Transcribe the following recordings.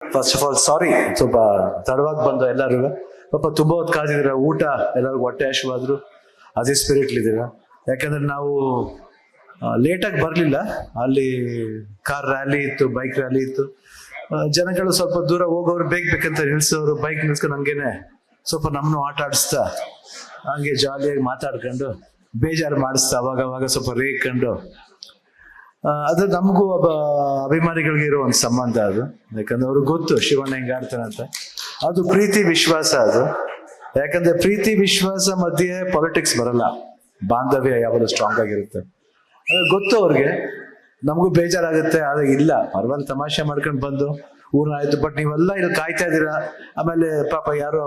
First of all ಸಾರಿ, ಸ್ವಲ್ಪ ತಡವಾಗಿ ಬಂದು ಎಲ್ಲರೂ ಪಾಪ ತುಂಬಾ ಹೊತ್ತು ಕಾದಿದ್ದೀರ, ಊಟ ಎಲ್ಲರಿಗೂ ಹೊಟ್ಟೆ ಹಸಿವಾದ್ರು ಅದೇ ಸ್ಪಿರಿಟ್ಲಿದ್ದೀರ. ಯಾಕಂದ್ರೆ ನಾವು ಲೇಟಾಗಿ ಬರಲಿಲ್ಲ, ಅಲ್ಲಿ ಕಾರ್ ರ್ಯಾಲಿ ಇತ್ತು, ಬೈಕ್ ರ್ಯಾಲಿ ಇತ್ತು. ಜನಗಳು ಸ್ವಲ್ಪ ದೂರ ಹೋಗೋರು ಬೇಕಂತ ನಿಲ್ಸೋರು, ಬೈಕ್ ನಿಲ್ಸ್ಕೊಂಡು ಹಂಗೇನೆ ಸ್ವಲ್ಪ ನಮ್ಮನ್ನು ಆಟ ಆಡಿಸ್ತಾ ಹಂಗೆ ಜಾಲಿಯಾಗಿ ಮಾತಾಡ್ಕೊಂಡು ಬೇಜಾರು ಮಾಡಿಸ್ತಾ ಅವಾಗ ಸ್ವಲ್ಪ ರೇಗ್ಕೊಂಡು, ಅದು ನಮಗೂ ಒಬ್ಬ ಅಭಿಮಾನಿಗಳಿಗೆ ಇರೋ ಒಂದು ಸಂಬಂಧ ಅದು. ಯಾಕಂದ್ರೆ ಅವ್ರಿಗೆ ಗೊತ್ತು ಶಿವಣ್ಣ ಹೆಂಗ್ ಆಡ್ತಾನೆ ಅಂತ. ಅದು ಪ್ರೀತಿ ವಿಶ್ವಾಸ ಅದು. ಯಾಕಂದ್ರೆ ಪ್ರೀತಿ ವಿಶ್ವಾಸ ಮಧ್ಯೆ ಪಾಲಿಟಿಕ್ಸ್ ಬರಲ್ಲ, ಬಾಂಧವ್ಯ ಯಾವಾಗಲೂ ಸ್ಟ್ರಾಂಗ್ ಆಗಿರುತ್ತೆ. ಅದು ಗೊತ್ತು ಅವ್ರಿಗೆ. ನಮಗೂ ಬೇಜಾರಾಗುತ್ತೆ, ಆದ್ರೆ ಇಲ್ಲ ಪರವಾಗಿ ತಮಾಷೆ ಮಾಡ್ಕೊಂಡು ಬಂದು ಊರಾಯ್ತು. ಬಟ್ ನೀವೆಲ್ಲ ಇಲ್ಲಿ ಕಾಯ್ತಾ ಇದ್ದೀರಾ. ಆಮೇಲೆ ಪಾಪ ಯಾರೋ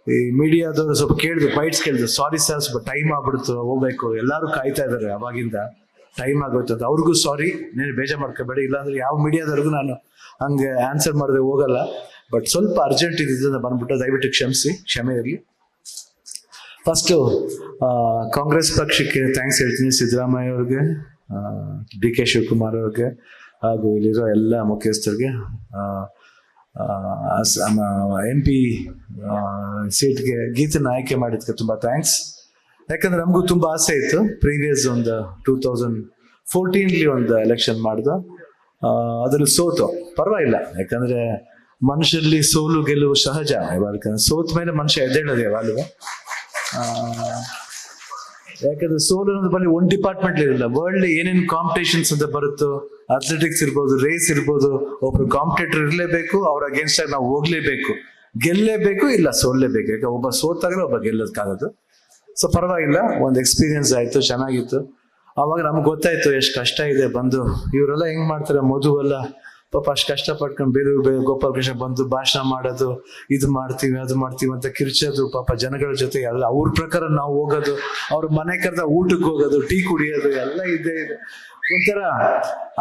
ಈ ಮೀಡಿಯಾದವ್ರು ಸ್ವಲ್ಪ ಕೇಳಿದ್ರು, ಬೈಟ್ಸ್ ಕೇಳಿದ್ರು, ಸಾರಿ ಸರ್ ಸ್ವಲ್ಪ ಟೈಮ್ ಆಗ್ಬಿಡ್ತು ಹೋಗ್ಬೇಕು, ಎಲ್ಲರೂ ಕಾಯ್ತಾ ಇದಾರೆ ಅವಾಗಿಂದ, ಟೈಮ್ ಆಗೋಯ್ತು ಅಂತ. ಅವ್ರಿಗೂ ಸಾರಿ, ನೀನು ಬೇಜಾರು ಮಾಡ್ಕೋಬೇಡಿ. ಇಲ್ಲಾಂದ್ರೆ ಯಾವ ಮೀಡಿಯಾದವ್ರಿಗೂ ನಾನು ಹಂಗೆ ಆನ್ಸರ್ ಮಾಡದೆ ಹೋಗಲ್ಲ. ಬಟ್ ಸ್ವಲ್ಪ ಅರ್ಜೆಂಟ್ ಇದ್ದಿದ್ದರಿಂದ ಬಂದ್ಬಿಟ್ಟು ದಯವಿಟ್ಟು ಕ್ಷಮೆ ಇರಲಿ. ಫಸ್ಟು ಕಾಂಗ್ರೆಸ್ ಪಕ್ಷಕ್ಕೆ ಥ್ಯಾಂಕ್ಸ್ ಹೇಳ್ತೀನಿ, ಸಿದ್ದರಾಮಯ್ಯ ಅವ್ರಿಗೆ, ಡಿ ಕೆ ಶಿವಕುಮಾರ್ ಅವ್ರಿಗೆ, ಹಾಗೂ ಇಲ್ಲಿರೋ ಎಲ್ಲ ಮುಖ್ಯಸ್ಥರಿಗೆ. MP ಸೀಟ್ಗೆ ಗೀತನ ಆಯ್ಕೆ ಮಾಡಿದ್ಕೆ ತುಂಬ ಥ್ಯಾಂಕ್ಸ್. ಯಾಕಂದ್ರೆ ನಮಗೂ ತುಂಬ ಆಸೆ ಇತ್ತು. ಪ್ರೀವಿಯಸ್ ಒಂದು 2014 ಒಂದು ಎಲೆಕ್ಷನ್ ಮಾಡ್ದು, ಅದ್ರಲ್ಲಿ ಸೋತು. ಪರವಾಗಿಲ್ಲ, ಯಾಕಂದ್ರೆ ಮನುಷ್ಯರಲ್ಲಿ ಸೋಲು ಗೆಲುವು ಸಹಜ. ಯಾಕಂದ್ರೆ ಸೋತ ಮೇಲೆ ಮನುಷ್ಯ ಎದ್ದೇಳೋದು ಯಾವಾಗಲೂ. ಯಾಕಂದ್ರೆ ಸೋಲು ಅನ್ನೋದು ಬರೀ ಒಂದು ಡಿಪಾರ್ಟ್ಮೆಂಟ್ ಇರಲ್ಲ, ವರ್ಲ್ಡ್ ಏನೇನು ಕಾಂಪಿಟೇಷನ್ಸ್ ಅಂತ ಬರುತ್ತೋ, ಅಥ್ಲೆಟಿಕ್ಸ್ ಇರ್ಬೋದು, ರೇಸ್ ಇರ್ಬೋದು, ಒಬ್ರು ಕಾಂಪಿಟೇಟರ್ ಇರಲೇಬೇಕು, ಅವ್ರ ಅಗೇನ್ಸ್ಟ್ ಆಗಿ ನಾವು ಹೋಗ್ಲೇಬೇಕು, ಗೆಲ್ಲೇಬೇಕು, ಇಲ್ಲ ಸೋಲ್ಲೇಬೇಕು. ಯಾಕಂದ್ರೆ ಒಬ್ಬ ಸೋತಾಗಲೇ ಒಬ್ಬ ಗೆಲ್ಲೋದಕ್ಕಾಗೋದು. ಸೊ ಪರವಾಗಿಲ್ಲ, ಒಂದು ಎಕ್ಸ್ಪೀರಿಯನ್ಸ್ ಆಯ್ತು, ಚೆನ್ನಾಗಿತ್ತು. ಅವಾಗ ನಮ್ಗೆ ಗೊತ್ತಾಯ್ತು ಎಷ್ಟು ಕಷ್ಟ ಇದೆ. ಬಂದು ಇವರೆಲ್ಲ ಹೆಂಗ್ ಮಾಡ್ತಾರೆ, ಮಧು ಎಲ್ಲ ಪಾಪ ಅಷ್ಟು ಕಷ್ಟಪಟ್ಕೊಂಡು ಬೇರೆ ಗೋಪಾಲ್ ಕೃಷ್ಣ ಬಂದು ಭಾಷಣ ಮಾಡೋದು, ಇದು ಮಾಡ್ತೀವಿ ಅದು ಮಾಡ್ತೀವಿ ಅಂತ ಕಿರ್ಚೋದು, ಪಾಪ ಜನಗಳ ಜೊತೆ ಎಲ್ಲ ಅವ್ರ ಪ್ರಕಾರ ನಾವು ಹೋಗೋದು, ಅವ್ರ ಮನೆ ಕರೆದ ಊಟಕ್ಕೆ ಹೋಗೋದು, ಟೀ ಕುಡಿಯೋದು ಎಲ್ಲ ಇದೆ. ಒಂಥರ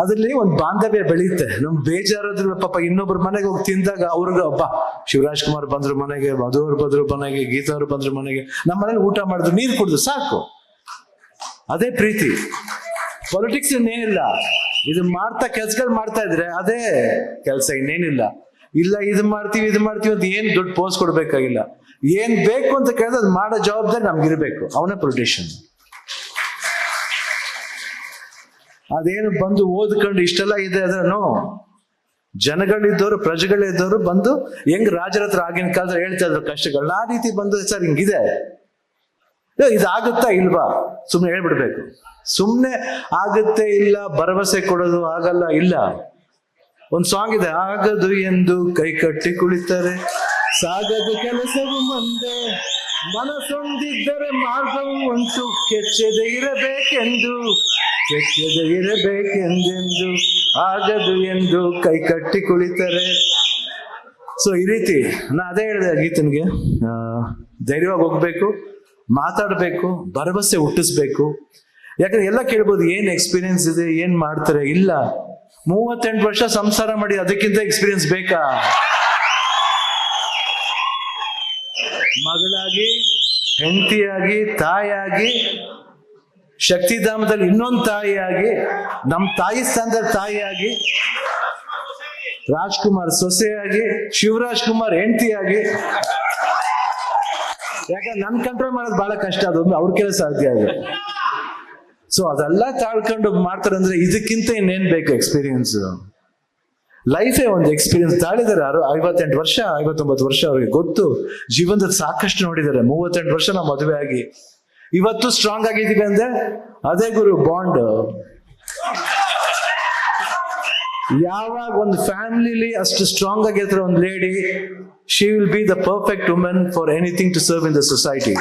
ಅದ್ರಲ್ಲಿ ಒಂದು ಬಾಂಧವ್ಯ ಬೆಳೆಯುತ್ತೆ. ನಮ್ಗೆ ಬೇಜಾರಾದ್ರು ಪಾಪ ಇನ್ನೊಬ್ರ ಮನೆಗೆ ಹೋಗಿ ತಿಂದಾಗ ಅವ್ರಿಗೆ ಹಬ್ಬ, ಶಿವರಾಜ್ ಕುಮಾರ್ ಬಂದ್ರು ಮನೆಗೆ, ಮಧು ಅವ್ರು ಬಂದ್ರು ಮನೆಗೆ, ಗೀತಾ ಅವ್ರು ಬಂದ್ರು ಮನೆಗೆ, ನಮ್ಮ ಮನೇಲಿ ಊಟ ಮಾಡಿದ್ರು, ನೀರು ಕುಡಿದ್ರು ಸಾಕು. ಅದೇ ಪ್ರೀತಿ. ಪೊಲಿಟಿಕ್ಸ್ ಇನ್ನೇನಿಲ್ಲ, ಇದು ಮಾಡ್ತಾ ಕೆಲ್ಸಗಳು ಮಾಡ್ತಾ ಇದ್ರೆ ಅದೇ ಕೆಲಸ, ಇನ್ನೇನಿಲ್ಲ. ಇಲ್ಲ ಇದು ಮಾಡ್ತೀವಿ ಅಂತ ಏನ್ ದೊಡ್ಡ ಪೋಸ್ಟ್ ಕೊಡ್ಬೇಕಾಗಿಲ್ಲ. ಏನ್ ಬೇಕು ಅಂತ ಕೇಳಿದ್ರೆ ಅದು ಮಾಡೋ ಜವಾಬ್ದಾರಿ ನಮ್ಗಿರ್ಬೇಕು. ಅವನೇ ಪೊಲಿಟಿಷಿಯನ್. ಅದೇನು ಬಂದು ಓದ್ಕೊಂಡು ಇಷ್ಟೆಲ್ಲ ಇದೆ ಅದನ್ನು ಜನಗಳಿದ್ದವರು, ಪ್ರಜೆಗಳಿದ್ದವರು ಬಂದು ಹೆಂಗ್ ರಾಜರ ಹತ್ರ ಆಗಿನ ಕಾಲದಲ್ಲಿ ಹೇಳ್ತಾ ಇದ್ರು ಕಷ್ಟಗಳನ್ನ, ಆ ರೀತಿ ಬಂದು ಸರ್ ಹಿಂಗಿದೆ, ಇದಾಗುತ್ತಾ ಇಲ್ವಾ, ಸುಮ್ನೆ ಹೇಳ್ಬಿಡ್ಬೇಕು. ಸುಮ್ನೆ ಆಗುತ್ತೆ ಇಲ್ಲ ಭರವಸೆ ಕೊಡೋದು ಆಗಲ್ಲ ಇಲ್ಲ. ಒಂದ್ ಸಾಂಗ್ ಇದೆ, ಆಗದು ಎಂದು ಕೈ ಕಟ್ಟಿ ಕುಳಿತರೆ ಸಾಗದು ಕೆಲಸವು ಮುಂದೆ, ಮನಸೊಂದಿದ್ದರೆ ಮಾರ್ಗವು ಉಂಟು, ಕೆಚ್ಚದೆ ಇರಬೇಕೆಂದೆಂದು ಆಗದು ಎಂದು ಕೈ ಕಟ್ಟಿ ಕುಳಿತರೆ. ಸೊ ಈ ರೀತಿ ನಾ ಅದೇ ಹೇಳಿದೆ ಗೀತನ್ಗೆ, ಧೈರ್ಯವಾಗಿ ಹೋಗ್ಬೇಕು, ಮಾತಾಡ್ಬೇಕು, ಭರವಸೆ ಹುಟ್ಟಿಸ್ಬೇಕು. ಯಾಕಂದ್ರೆ ಎಲ್ಲ ಕೇಳ್ಬೋದು ಏನ್ ಎಕ್ಸ್ಪೀರಿಯನ್ಸ್ ಇದೆ, ಏನ್ ಮಾಡ್ತಾರೆ. ಇಲ್ಲ, 38 ವರ್ಷ ಸಂಸಾರ ಮಾಡಿ ಅದಕ್ಕಿಂತ ಎಕ್ಸ್ಪೀರಿಯನ್ಸ್ ಬೇಕಾ? ಮಗಳಾಗಿ, ಹೆಂಡತಿಯಾಗಿ, ತಾಯಿಯಾಗಿ, ಶಕ್ತಿಧಾಮದಲ್ಲಿ ಇನ್ನೊಂದು ತಾಯಿಯಾಗಿ, ನಮ್ಮ ತಾಯಿ ಸ್ಥಾನದಲ್ಲಿ ತಾಯಿಯಾಗಿ, ರಾಜ್ಕುಮಾರ್ ಸೊಸೆಯಾಗಿ, ಶಿವರಾಜ್ ಕುಮಾರ್ ಹೆಂಡತಿಯಾಗಿ. ಯಾಕಂದ್ರೆ ನನ್ ಕಂಟ್ರೋಲ್ ಮಾಡೋದು ಬಹಳ ಕಷ್ಟ, ಅದೊಂದು ಅವ್ರ ಕೆಲಸ ಸಾಧ್ಯ ಅದು. ಸೊ ಅದೆಲ್ಲ ತಾಳ್ಕೊಂಡು ಮಾಡ್ತಾರೆ ಅಂದ್ರೆ ಇದಕ್ಕಿಂತ ಇನ್ನೇನ್ ಬೇಕು ಎಕ್ಸ್ಪೀರಿಯನ್ಸ್. ಲೈಫೇ ಒಂದು ಎಕ್ಸ್ಪೀರಿಯನ್ಸ್. ತಾಳಿದ್ದಾರೆ 58 ವರ್ಷ 59 ವರ್ಷ, ಅವ್ರಿಗೆ ಗೊತ್ತು, ಜೀವನದ ಸಾಕಷ್ಟು ನೋಡಿದ್ದಾರೆ. 38 ವರ್ಷ ನಾವು ಮದುವೆ ಆಗಿ ಇವತ್ತು ಸ್ಟ್ರಾಂಗ್ ಆಗಿದ್ದೀವಿ ಅಂದ್ರೆ ಅದೇ ಗುರು ಬಾಂಡ್. ಯಾವಾಗ ಒಂದು ಫ್ಯಾಮಿಲಿಲಿ ಅಷ್ಟು ಸ್ಟ್ರಾಂಗ್ ಆಗಿರ್ತಾರೆ ಒಂದು lady, she will be the perfect woman for anything to serve in the society.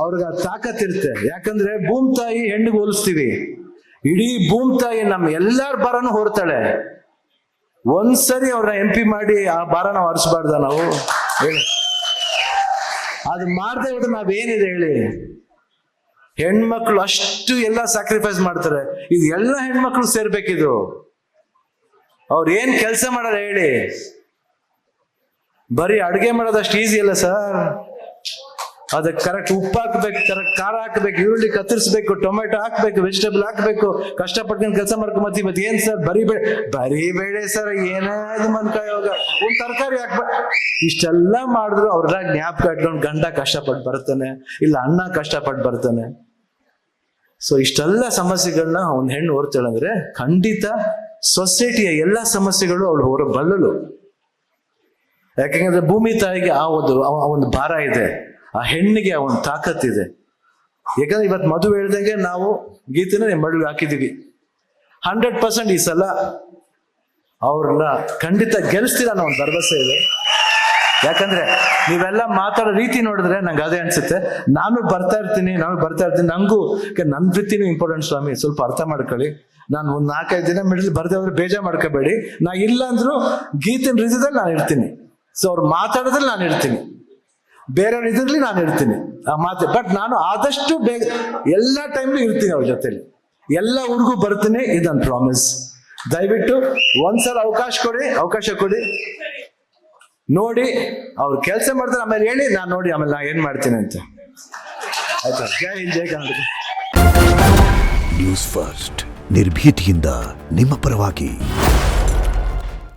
ಅವ್ರಿಗೆ ತಾಕತ್ ಇರುತ್ತೆ. ಯಾಕಂದ್ರೆ ಭೂಮಿ ತಾಯಿ ಹೆಣ್ಣಿಗೆ ಹೋಲಿಸ್ತೀವಿ, ಇಡೀ ಭೂಮಿ ತಾಯಿ ನಮ್ಮ ಎಲ್ಲಾರ ಭಾರನೂ ಹೊರ್ತಾಳೆ. ಒಂದ್ಸರಿ ಅವ್ರನ್ನ MP ಮಾಡಿ ಆ ಭಾರ ನಾವು ಹರಿಸಬಾರ್ದ ನಾವು? ಅದು ಮಾಡದೆ ಬಿಟ್ಟು ನಾವೇನಿದೆ ಹೇಳಿ? ಹೆಣ್ಮಕ್ಳು ಅಷ್ಟು ಎಲ್ಲ ಸ್ಯಾಕ್ರಿಫೈಸ್ ಮಾಡ್ತಾರೆ. ಇದು ಎಲ್ಲ ಹೆಣ್ಮಕ್ಳು ಸೇರ್ಬೇಕಿದು. ಅವ್ರು ಏನ್ ಕೆಲಸ ಮಾಡಲ್ಲ ಹೇಳಿ? ಬರೀ ಅಡುಗೆ ಮಾಡೋದಷ್ಟು ಈಸಿ ಅಲ್ಲ ಸರ್. ಅದಕ್ಕೆ ಕರೆಕ್ಟ್ ಉಪ್ಪು ಹಾಕ್ಬೇಕು, ಕರೆಕ್ಟ್ ಖಾರ ಹಾಕ್ಬೇಕು, ಈರುಳ್ಳಿ ಕತ್ತರಿಸ್ಬೇಕು, ಟೊಮೆಟೊ ಹಾಕ್ಬೇಕು, ವೆಜಿಟೇಬಲ್ ಹಾಕ್ಬೇಕು, ಕಷ್ಟಪಟ್ಕೊಂಡು ಕೆಲಸ ಮಾಡ್ಕೊಂಬತ್ತಿ. ಇವತ್ತು ಏನ್ ಸರ್ ಬರೀಬೇಡಿ ಸರ್, ಏನಾದ್ರು ಮನ್ಕಾಯೋಗ ಒಂದ್ ತರಕಾರಿ ಹಾಕ್ಬೇಕು. ಇಷ್ಟೆಲ್ಲ ಮಾಡಿದ್ರು ಅವ್ರೆಲ್ಲ ಜ್ಞಾಪಕ ಇಟ್ಕೊಂಡು ಗಂಡ ಕಷ್ಟಪಟ್ಟು ಬರ್ತಾನೆ, ಇಲ್ಲ ಅಣ್ಣ ಕಷ್ಟಪಟ್ಟು ಬರ್ತಾನೆ. ಸೊ ಇಷ್ಟೆಲ್ಲ ಸಮಸ್ಯೆಗಳನ್ನ ಒಂದ್ ಹೆಣ್ಣು ಹೊರ್ತಾಳೆ ಅಂದ್ರೆ ಖಂಡಿತ ಸೊಸೈಟಿಯ ಎಲ್ಲಾ ಸಮಸ್ಯೆಗಳು ಅವಳು ಹೊರಬಲ್ಲಳು. ಯಾಕೆಂದ್ರೆ ಭೂಮಿ ತಾಯಿಗೆ ಆ ಒಂದು ಭಾರ ಇದೆ, ಆ ಹೆಣ್ಣಿಗೆ ಆ ಒಂದು ತಾಕತ್ತಿದೆ. ಯಾಕಂದ್ರೆ ಇವತ್ತು ಮಧು ಹೇಳ್ದಂಗೆ ನಾವು ಗೀತೆನ ಮಡ್ಲಿಗೆ ಹಾಕಿದೀವಿ. 100% ಈ ಸಲ ಅವ್ರನ್ನ ಖಂಡಿತ ಗೆಲ್ಲಿಸ್ತೀರ ಅನ್ನೋ ಒಂದು ಭರವಸೆ ಇದೆ. ಯಾಕಂದ್ರೆ ನೀವೆಲ್ಲ ಮಾತಾಡೋ ರೀತಿ ನೋಡಿದ್ರೆ ನಂಗೆ ಅದೇ ಅನ್ಸುತ್ತೆ. ನಾನು ಬರ್ತಾ ಇರ್ತೀನಿ. ನಂಗೂ ನನ್ನ ವೃತ್ತಿನೂ ಇಂಪಾರ್ಟೆಂಟ್ ಸ್ವಾಮಿ, ಸ್ವಲ್ಪ ಅರ್ಥ ಮಾಡ್ಕೊಳ್ಳಿ. ನಾನು ಒಂದು 4-5 ದಿನ ಮಿಡಲ್ ಬರ್ದೇ ಹೋದ್ರೆ ಬೇಜಾರು ಮಾಡ್ಕೋಬೇಡಿ. ನಾ ಇಲ್ಲ ಅಂದ್ರು ಗೀತಿನ ರೀತಿದಲ್ಲಿ ನಾನು ಇರ್ತೀನಿ. ಸೊ ಅವ್ರು ಮಾತಾಡೋದ್ರಲ್ಲಿ ನಾನು ಇರ್ತೀನಿ, ಬೇರೆಯವ್ರ ಇದ್ರಲ್ಲಿ ನಾನು ಇರ್ತೀನಿ ಆ ಮಾತು. ಬಟ್ ನಾನು ಆದಷ್ಟು ಬೇಗ ಎಲ್ಲ ಟೈಮ್ಲು ಇರ್ತೀನಿ ಅವ್ರ ಜೊತೆಲಿ, ಎಲ್ಲ ಊರಿಗೂ ಬರ್ತೀನಿ. ಇದು ನನ್ನ ಪ್ರಾಮಿಸ್. ದಯವಿಟ್ಟು ಒಂದ್ಸಲ ಅವಕಾಶ ಕೊಡಿ, ನೋಡಿ ಅವ್ರು ಕೆಲಸ ಮಾಡ್ತಾರೆ, ಆಮೇಲೆ ಹೇಳಿ, ನಾನು ನೋಡಿ ಆಮೇಲೆ ನಾ ಏನ್ ಮಾಡ್ತೀನಿ ಅಂತ. ಆಯ್ತಾ? ಜೈ ಹಿಂದ್, ಜೈ ಕರ್ನಾಟಕ. ನ್ಯೂಸ್ ಫಸ್ಟ್, ನಿರ್ಭೀತಿಯಿಂದ ನಿಮ್ಮ ಪರವಾಗಿ.